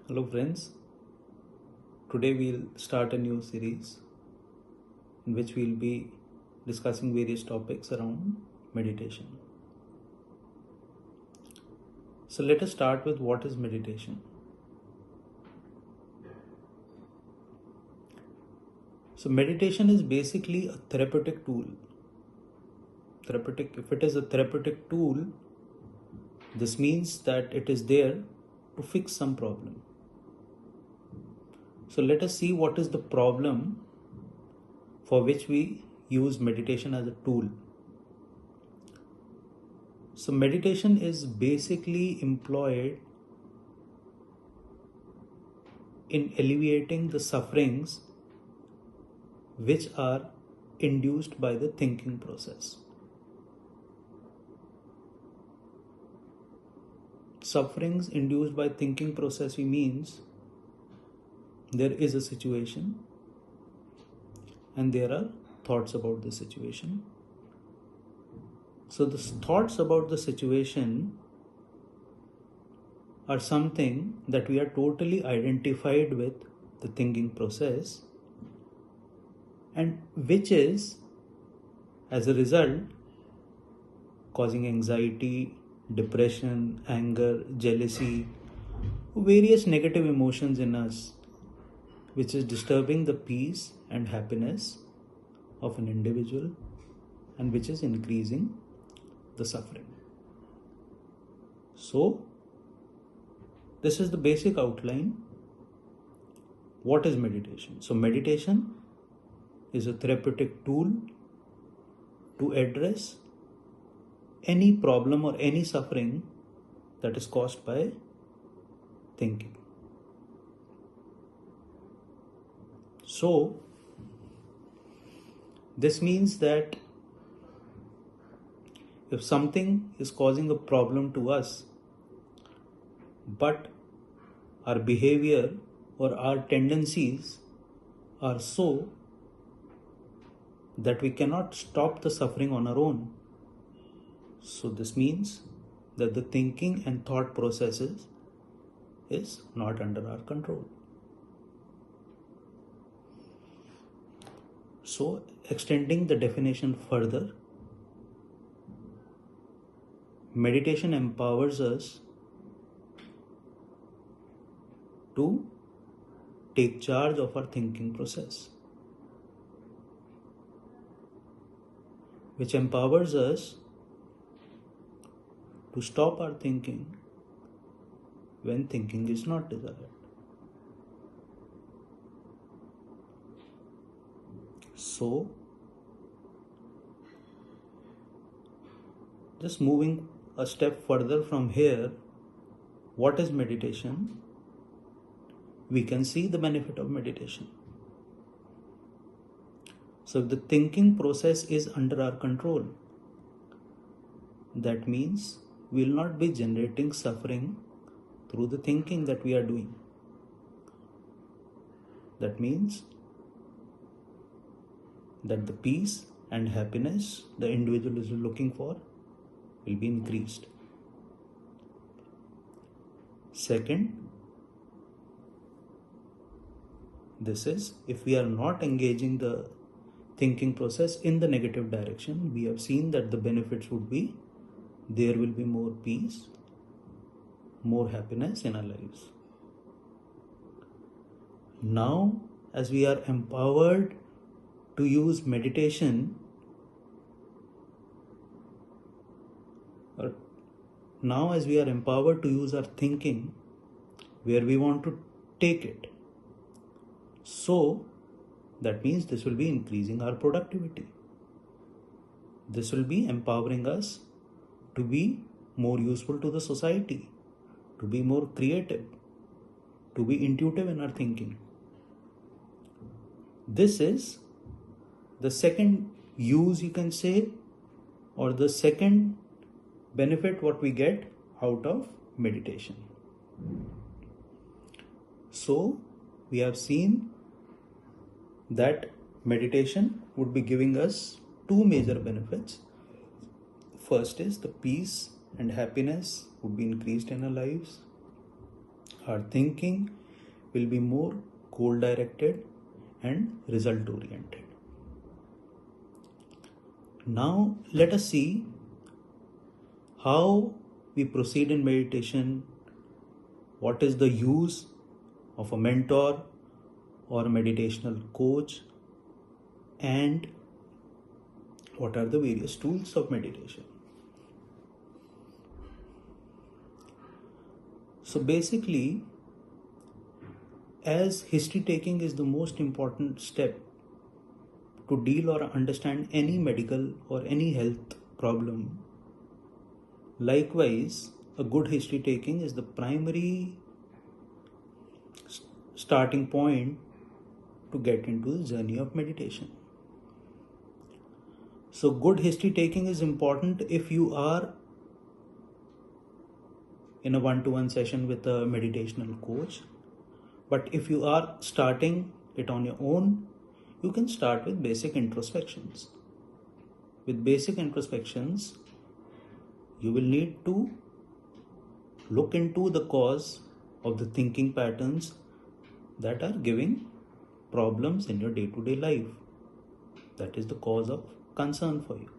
Hello friends, today we'll start a new series in which we'll be discussing various topics around meditation. So let us start with what is meditation. So meditation is basically a therapeutic tool. If it is a therapeutic tool, this means that it is there to fix some problem. So let us see what is the problem for which we use meditation as a tool. So meditation is basically employed in alleviating the sufferings which are induced by the thinking process. Sufferings induced by thinking process means there is a situation and there are thoughts about the situation. So the thoughts about the situation are something that we are totally identified with the thinking process, and which is as a result causing anxiety, depression, anger, jealousy, various negative emotions in us, which is disturbing the peace and happiness of an individual and which is increasing the suffering. So, this is the basic outline. What is meditation? So, meditation is a therapeutic tool to address any problem or any suffering that is caused by thinking. So, this means that if something is causing a problem to us, but our behavior or our tendencies are so that we cannot stop the suffering on our own, so this means that the thinking and thought processes is not under our control. So, extending the definition further, meditation empowers us to take charge of our thinking process, which empowers us to stop our thinking when thinking is not desired. So, just moving a step further from here, what is meditation? We can see the benefit of meditation. So, if the thinking process is under our control, that means we will not be generating suffering through the thinking that we are doing. That means that the peace and happiness the individual is looking for will be increased. Second, this is if we are not engaging the thinking process in the negative direction, we have seen that the benefits would be there will be more peace, more happiness in our lives. Now, as we are empowered to use meditation, now as we are empowered to use our thinking where we want to take it, so that means this will be increasing our productivity. This will be empowering us to be more useful to the society, to be more creative, to be intuitive in our thinking. This is the second use, you can say, or the second benefit what we get out of meditation. So, we have seen that meditation would be giving us two major benefits. First is the peace and happiness would be increased in our lives. Our thinking will be more goal directed and result oriented. Now let us see how we proceed in meditation, what is the use of a mentor or a meditational coach, and what are the various tools of meditation. So basically, as history taking is the most important step to deal or understand any medical or any health problem, likewise, a good history taking is the primary starting point to get into the journey of meditation. So good history taking is important if you are in a one-to-one session with a meditational coach. But if you are starting it on your own, you can start with basic introspections. With basic introspections, you will need to look into the cause of the thinking patterns that are giving problems in your day-to-day life. That is the cause of concern for you.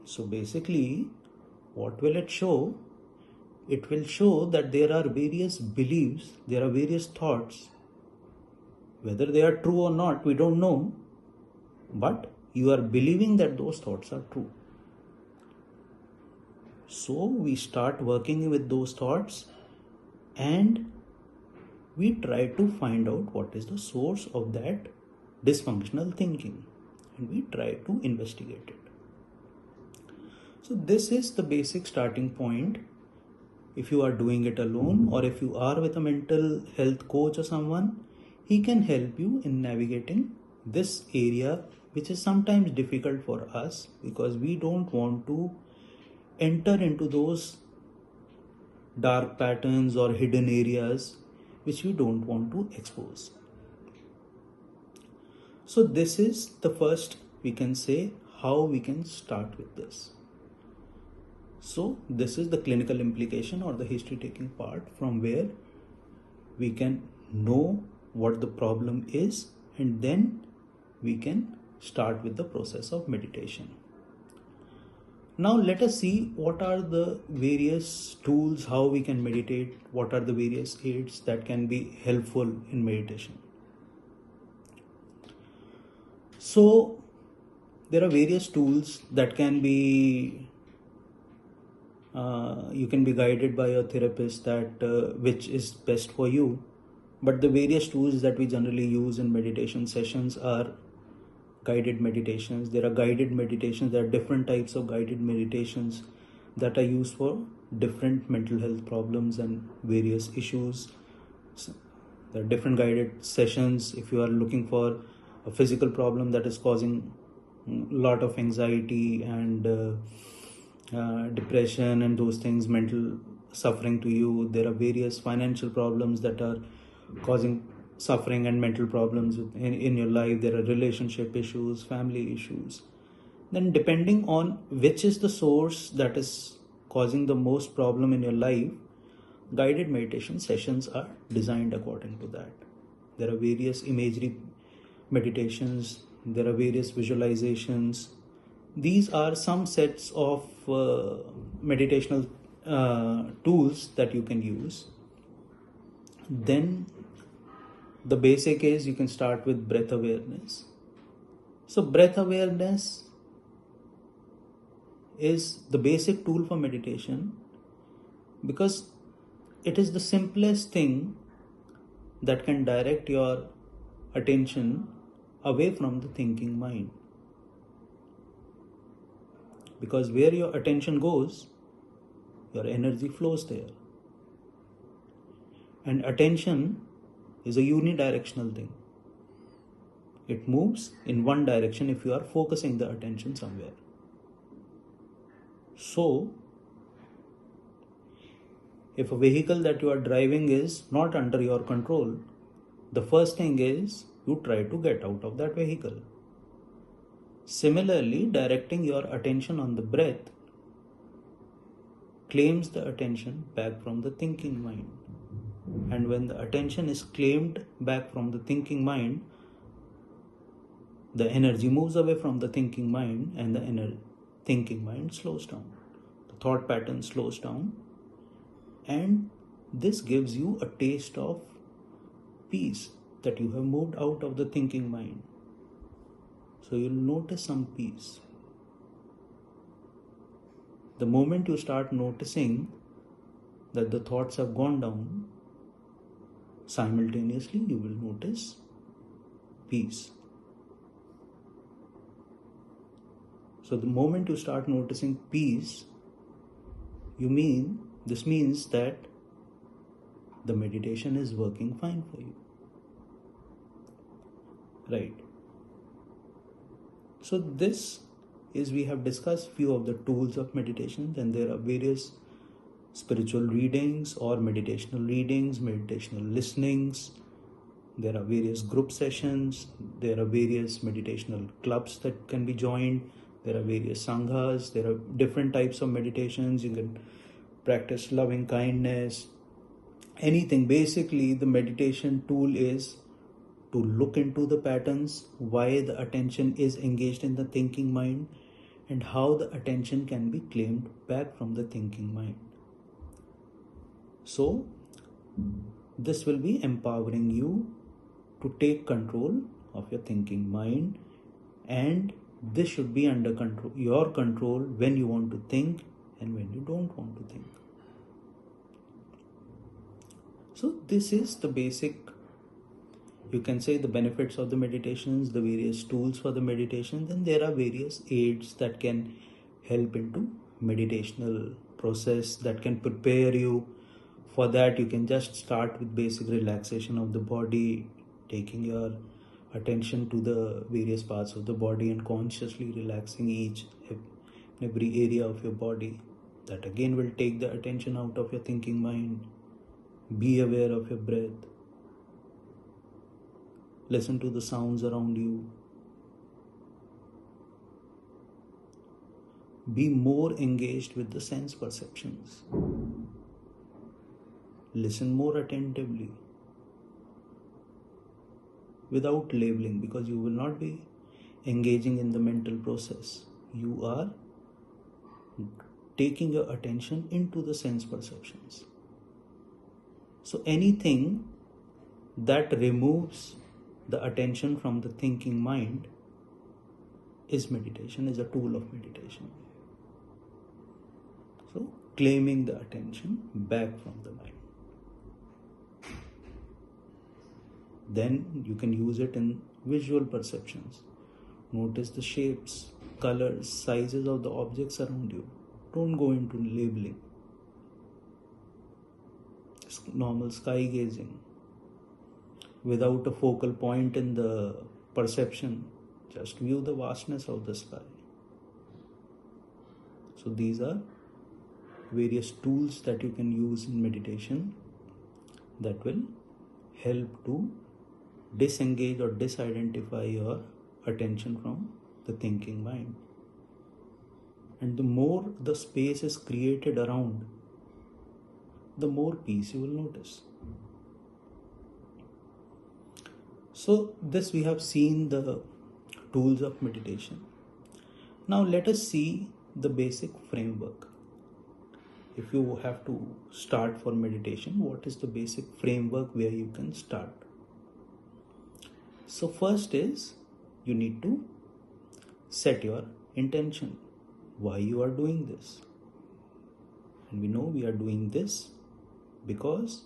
So basically, what will it show? It will show that there are various beliefs, there are various thoughts. Whether they are true or not, we don't know. But you are believing that those thoughts are true. So we start working with those thoughts and we try to find out what is the source of that dysfunctional thinking. And we try to investigate it. So this is the basic starting point. If you are doing it alone or if you are with a mental health coach or someone, he can help you in navigating this area, which is sometimes difficult for us because we don't want to enter into those dark patterns or hidden areas which we don't want to expose. So this is the first, we can say, how we can start with this. So this is the clinical implication or the history taking part, from where we can know what the problem is and then we can start with the process of meditation. Now let us see what are the various tools, how we can meditate, what are the various aids that can be helpful in meditation. So there are various tools that can be you can be guided by a therapist that which is best for you. But the various tools that we generally use in meditation sessions are guided meditations. There are guided meditations. There are different types of guided meditations that are used for different mental health problems and various issues. So there are different guided sessions if you are looking for a physical problem that is causing a lot of anxiety and depression and those things, mental suffering to you. There are various financial problems that are causing suffering and mental problems in your life. There are relationship issues, family issues. Then depending on which is the source that is causing the most problem in your life, guided meditation sessions are designed according to that. There are various imagery meditations, there are various visualizations. These are some sets of meditational tools that you can use. Then the basic is you can start with breath awareness. So breath awareness is the basic tool for meditation because it is the simplest thing that can direct your attention away from the thinking mind. Because where your attention goes, your energy flows there. And attention is a unidirectional thing. It moves in one direction if you are focusing the attention somewhere. So, if a vehicle that you are driving is not under your control, the first thing is you try to get out of that vehicle. Similarly, directing your attention on the breath claims the attention back from the thinking mind. And when the attention is claimed back from the thinking mind, the energy moves away from the thinking mind and the thinking mind slows down. The thought pattern slows down, and this gives you a taste of peace, that you have moved out of the thinking mind. So you'll notice some peace. The moment you start noticing that the thoughts have gone down, simultaneously you will notice peace. So the moment you start noticing peace, this means that the meditation is working fine for you. Right. So this is, we have discussed few of the tools of meditation. Then there are various spiritual readings or meditational readings, meditational listenings. There are various group sessions. There are various meditational clubs that can be joined. There are various sanghas. There are different types of meditations. You can practice loving kindness, anything. Basically, the meditation tool is to look into the patterns, why the attention is engaged in the thinking mind, and how the attention can be claimed back from the thinking mind. So, this will be empowering you to take control of your thinking mind, and this should be under your control when you want to think and when you don't want to think. So this is the basic, you can say, the benefits of the meditations, the various tools for the meditation. Then there are various aids that can help into meditational process, that can prepare you. For that, you can just start with basic relaxation of the body, taking your attention to the various parts of the body and consciously relaxing every area of your body. That again will take the attention out of your thinking mind. Be aware of your breath. Listen to the sounds around you. Be more engaged with the sense perceptions. Listen more attentively, without labeling, because you will not be engaging in the mental process. You are taking your attention into the sense perceptions. So anything that removes the attention from the thinking mind is meditation, is a tool of meditation. So claiming the attention back from the mind. Then you can use it in visual perceptions. Notice the shapes, colors, sizes of the objects around you. Don't go into labeling. Normal sky gazing, without a focal point in the perception. Just view the vastness of the sky. So these are various tools that you can use in meditation that will help to disengage or disidentify your attention from the thinking mind. And the more the space is created around, the more peace you will notice. So this, we have seen the tools of meditation. Now let us see the basic framework. If you have to start for meditation, what is the basic framework where you can start? So first is, you need to set your intention, why you are doing this. And we know we are doing this because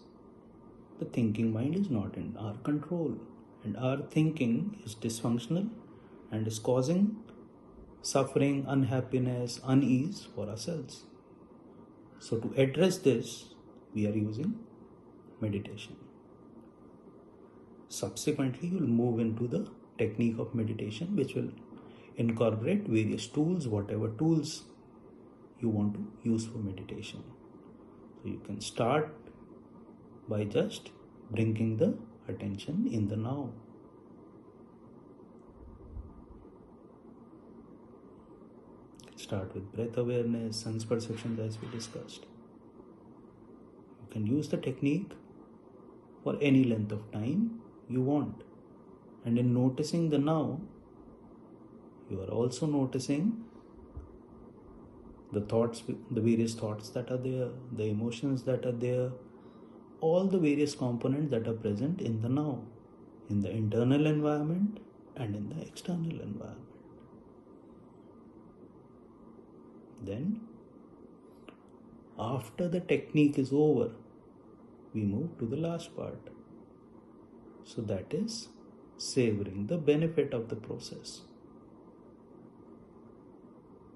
the thinking mind is not in our control, and our thinking is dysfunctional and is causing suffering, unhappiness, unease for ourselves. So to address this, we are using meditation. Subsequently, you will move into the technique of meditation, which will incorporate various tools, whatever tools you want to use for meditation. So you can start by just bringing the attention in the now. Start with breath awareness, sense perceptions, as we discussed. You can use the technique for any length of time you want. And in noticing the now, you are also noticing the thoughts, the various thoughts that are there, the emotions that are there, all the various components that are present in the now, in the internal environment and in the external environment. Then, after the technique is over, we move to the last part. So that is savoring the benefit of the process.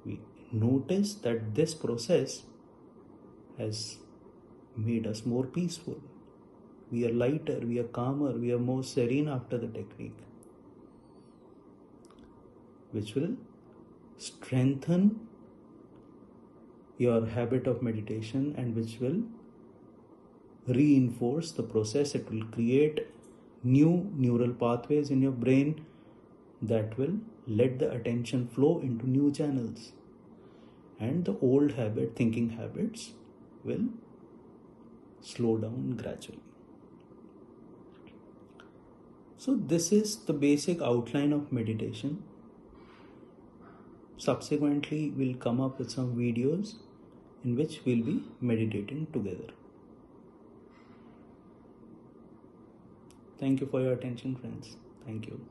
We notice that this process has made us more peaceful. We are lighter, we are calmer, we are more serene after the technique, which will strengthen your habit of meditation and which will reinforce the process. It will create new neural pathways in your brain that will let the attention flow into new channels, and the old thinking habits will slow down gradually. So this is the basic outline of meditation. Subsequently, we'll come up with some videos in which we'll be meditating together. Thank you for your attention, friends. Thank you.